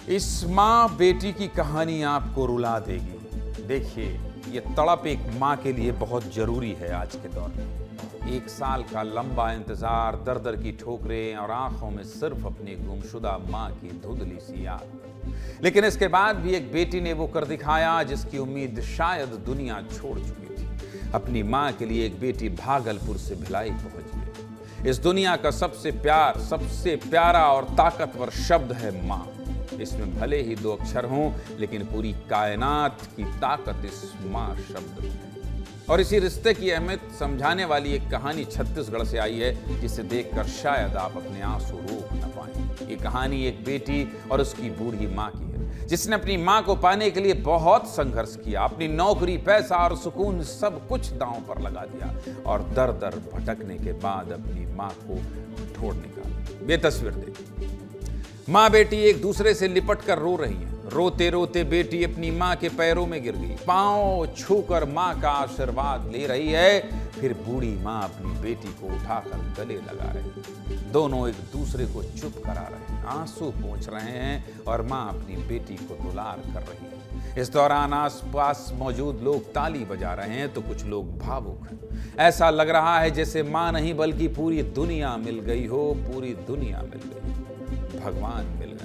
इस माँ बेटी की कहानी आपको रुला देगी। देखिए, ये तड़प एक माँ के लिए बहुत जरूरी है आज के दौर में। 1 साल का लंबा इंतजार, दर दर की ठोकरें और आंखों में सिर्फ अपनी गुमशुदा माँ की धुंधली सी याद। लेकिन इसके बाद भी एक बेटी ने वो कर दिखाया जिसकी उम्मीद शायद दुनिया छोड़ चुकी थी। अपनी माँ के लिए एक बेटी भागलपुर से भिलाई पहुंच गई। इस दुनिया का सबसे प्यारा और ताकतवर शब्द है माँ। इसमें भले ही 2 अक्षर हों, लेकिन पूरी कायनात की ताकत इस माँ शब्द में है। और इसी रिश्ते की अहमियत समझाने वाली एक कहानी छत्तीसगढ़ से आई है, जिसे देखकर शायद आप अपने आंसू रोक न पाएं। ये कहानी एक बेटी और उसकी बूढ़ी माँ की है, जिसने अपनी माँ को पाने के लिए बहुत संघर्ष किया। अपनी नौकरी, पैसा और सुकून सब कुछ दांव पर लगा दिया और दर दर भटकने के बाद अपनी माँ को ढूंढ निकाला। ये तस्वीर देखिए। माँ बेटी एक दूसरे से लिपट कर रो रही हैं। रोते रोते बेटी अपनी माँ के पैरों में गिर गई, पांव छूकर माँ का आशीर्वाद ले रही है। फिर बूढ़ी माँ अपनी बेटी को उठाकर गले लगा रही है। दोनों एक दूसरे को चुप करा रहे हैं, आंसू पोंछ रहे हैं और माँ अपनी बेटी को दुलार कर रही है। इस दौरान आसपास मौजूद लोग ताली बजा रहे हैं तो कुछ लोग भावुक हैं। ऐसा लग रहा है जैसे माँ नहीं बल्कि पूरी दुनिया मिल गई हो, पूरी दुनिया मिल गई, भगवान मिल गए।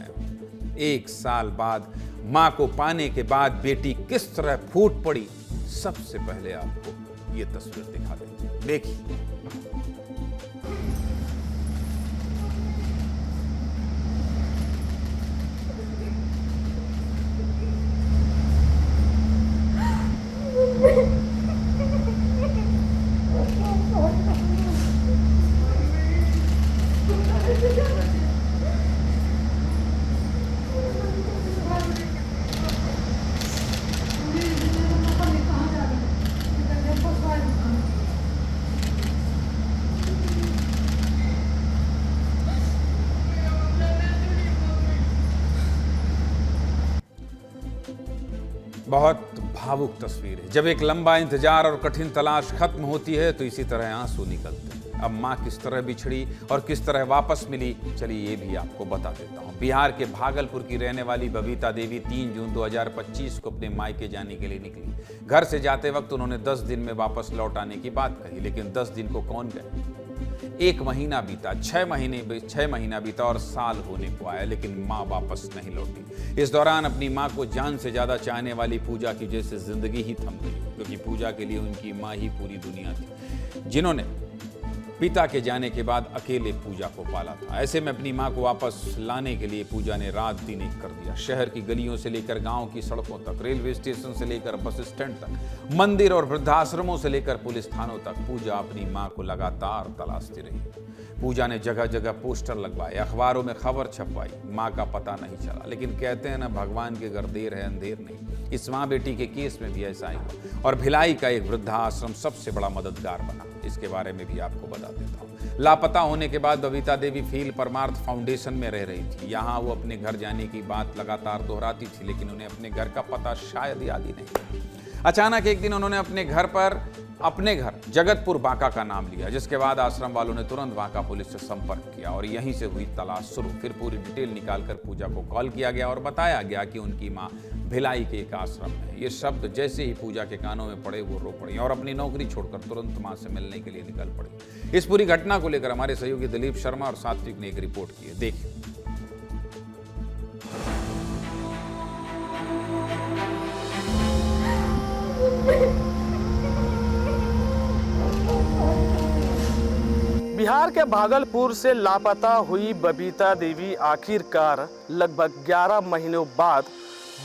1 साल बाद मां को पाने के बाद बेटी किस तरह फूट पड़ी, सबसे पहले आपको ये तस्वीर दिखा देते हैं। देखिए। बहुत भावुक तस्वीर है। जब एक लंबा इंतजार और कठिन तलाश खत्म होती है तो इसी तरह आंसू निकलते हैं। अब माँ किस तरह बिछड़ी और किस तरह वापस मिली, चलिए ये भी आपको बता देता हूँ। बिहार के भागलपुर की रहने वाली बबीता देवी 3 जून 2025 को अपने मायके जाने के लिए निकली। घर से जाते वक्त उन्होंने 10 दिन में वापस लौट आने की बात कही, लेकिन 10 दिन को कौन गए। 1 महीना बीता, 6 महीना बीता और साल होने को आया, लेकिन माँ वापस नहीं लौटी। इस दौरान अपनी माँ को जान से ज्यादा चाहने वाली पूजा की जैसे जिंदगी ही थम गई, क्योंकि पूजा के लिए उनकी माँ ही पूरी दुनिया थी, जिन्होंने पिता के जाने के बाद अकेले पूजा को पाला था। ऐसे में अपनी माँ को वापस लाने के लिए पूजा ने रात दिन एक कर दिया। शहर की गलियों से लेकर गांव की सड़कों तक, रेलवे स्टेशन से लेकर बस स्टैंड तक, मंदिर और वृद्धाश्रमों से लेकर पुलिस थानों तक पूजा अपनी माँ को लगातार तलाशती रही। पूजा ने जगह जगह पोस्टर लगवाए, अखबारों में खबर छपवाई, माँ का पता नहीं चला। लेकिन कहते हैं ना, भगवान के घर देर है अंधेर नहीं। इस माँ बेटी के केस में भी ऐसा ही हुआ और भिलाई का एक वृद्धाश्रम सबसे बड़ा मददगार बना। इसके बारे में भी आपको बता देता हूँ। लापता होने के बाद बबीता देवी फील परमार्थ फाउंडेशन में रह रही थी। यहाँ वो अपने घर जाने की बात लगातार दोहराती थी, लेकिन उन्हें अपने घर का पता शायद याद ही नहीं। अचानक एक दिन उन्होंने अपने घर जगतपुर बांका का नाम लिया, जिसके बाद आश्रम वालों ने तुरंत बांका पुलिस से संपर्क किया और यहीं से हुई तलाश शुरू। फिर पूरी डिटेल निकालकर पूजा को कॉल किया गया और बताया गया कि उनकी माँ भिलाई के एक आश्रम है। ये शब्द जैसे ही पूजा के कानों में पड़े, वो रो पड़ी और अपनी नौकरी छोड़कर तुरंत माँ से मिलने के लिए निकल पड़ी। इस पूरी घटना को लेकर हमारे सहयोगी दिलीप शर्मा और सात्विक ने एक रिपोर्ट की है, देखिए। बिहार के भागलपुर से लापता हुई बबीता देवी आखिरकार लगभग 11 महीनों बाद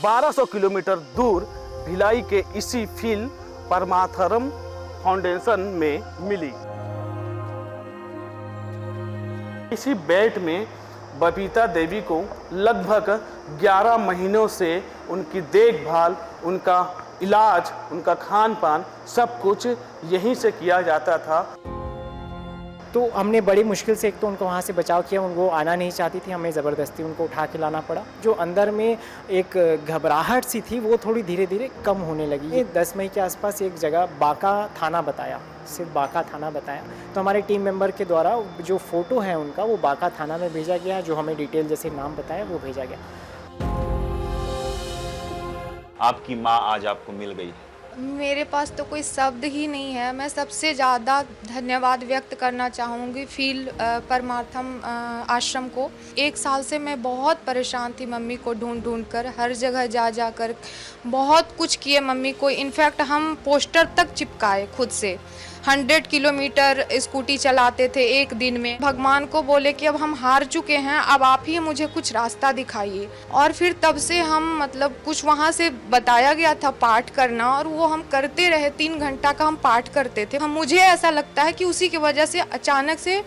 1200 किलोमीटर दूर भिलाई के इसी फील परमार्थम फाउंडेशन में मिली। इसी बेल्ट में बबीता देवी को लगभग 11 महीनों से उनकी देखभाल, उनका इलाज, उनका खान पान सब कुछ यहीं से किया जाता था। तो हमने बड़ी मुश्किल से एक तो उनको वहाँ से बचाव किया, उनको आना नहीं चाहती थी, हमें ज़बरदस्ती उनको उठा के लाना पड़ा। जो अंदर में एक घबराहट सी थी वो थोड़ी धीरे धीरे कम होने लगी। ये 10 मई के आसपास एक जगह बांका थाना बताया, सिर्फ बांका थाना बताया। तो हमारे टीम मेंबर के द्वारा जो फ़ोटो है उनका वो बांका थाना में भेजा गया, जो हमें डिटेल जैसे नाम बताया वो भेजा गया। आपकी माँ आज आपको मिल गई है। मेरे पास तो कोई शब्द ही नहीं है। मैं सबसे ज़्यादा धन्यवाद व्यक्त करना चाहूँगी फील परमार्थम आश्रम को। 1 साल से मैं बहुत परेशान थी मम्मी को ढूंढ कर, हर जगह जा जा कर बहुत कुछ किए मम्मी को। इनफैक्ट हम पोस्टर तक चिपकाए खुद से। 100 किलोमीटर स्कूटी चलाते थे एक दिन में। भगवान को बोले कि अब हम हार चुके हैं, अब आप ही मुझे कुछ रास्ता दिखाइए। और फिर तब से हम मतलब कुछ वहाँ से बताया गया था पाठ करना, और वो हम करते रहे। 3 घंटा का हम पाठ करते थे। मुझे ऐसा लगता है कि उसी की वजह से अचानक से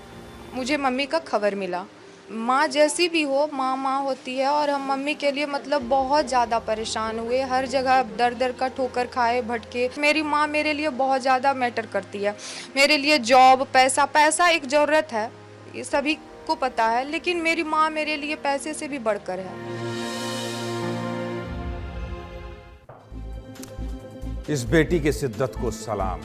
मुझे मम्मी का खबर मिला। माँ जैसी भी हो, माँ माँ होती है, और हम मम्मी के लिए मतलब बहुत ज़्यादा परेशान हुए। हर जगह दर दर का ठोकर खाए, भटके। मेरी माँ मेरे लिए बहुत ज़्यादा मैटर करती है। मेरे लिए जॉब, पैसा एक ज़रूरत है, ये सभी को पता है, लेकिन मेरी माँ मेरे लिए पैसे से भी बढ़कर है। इस बेटी की शिद्दत को सलाम।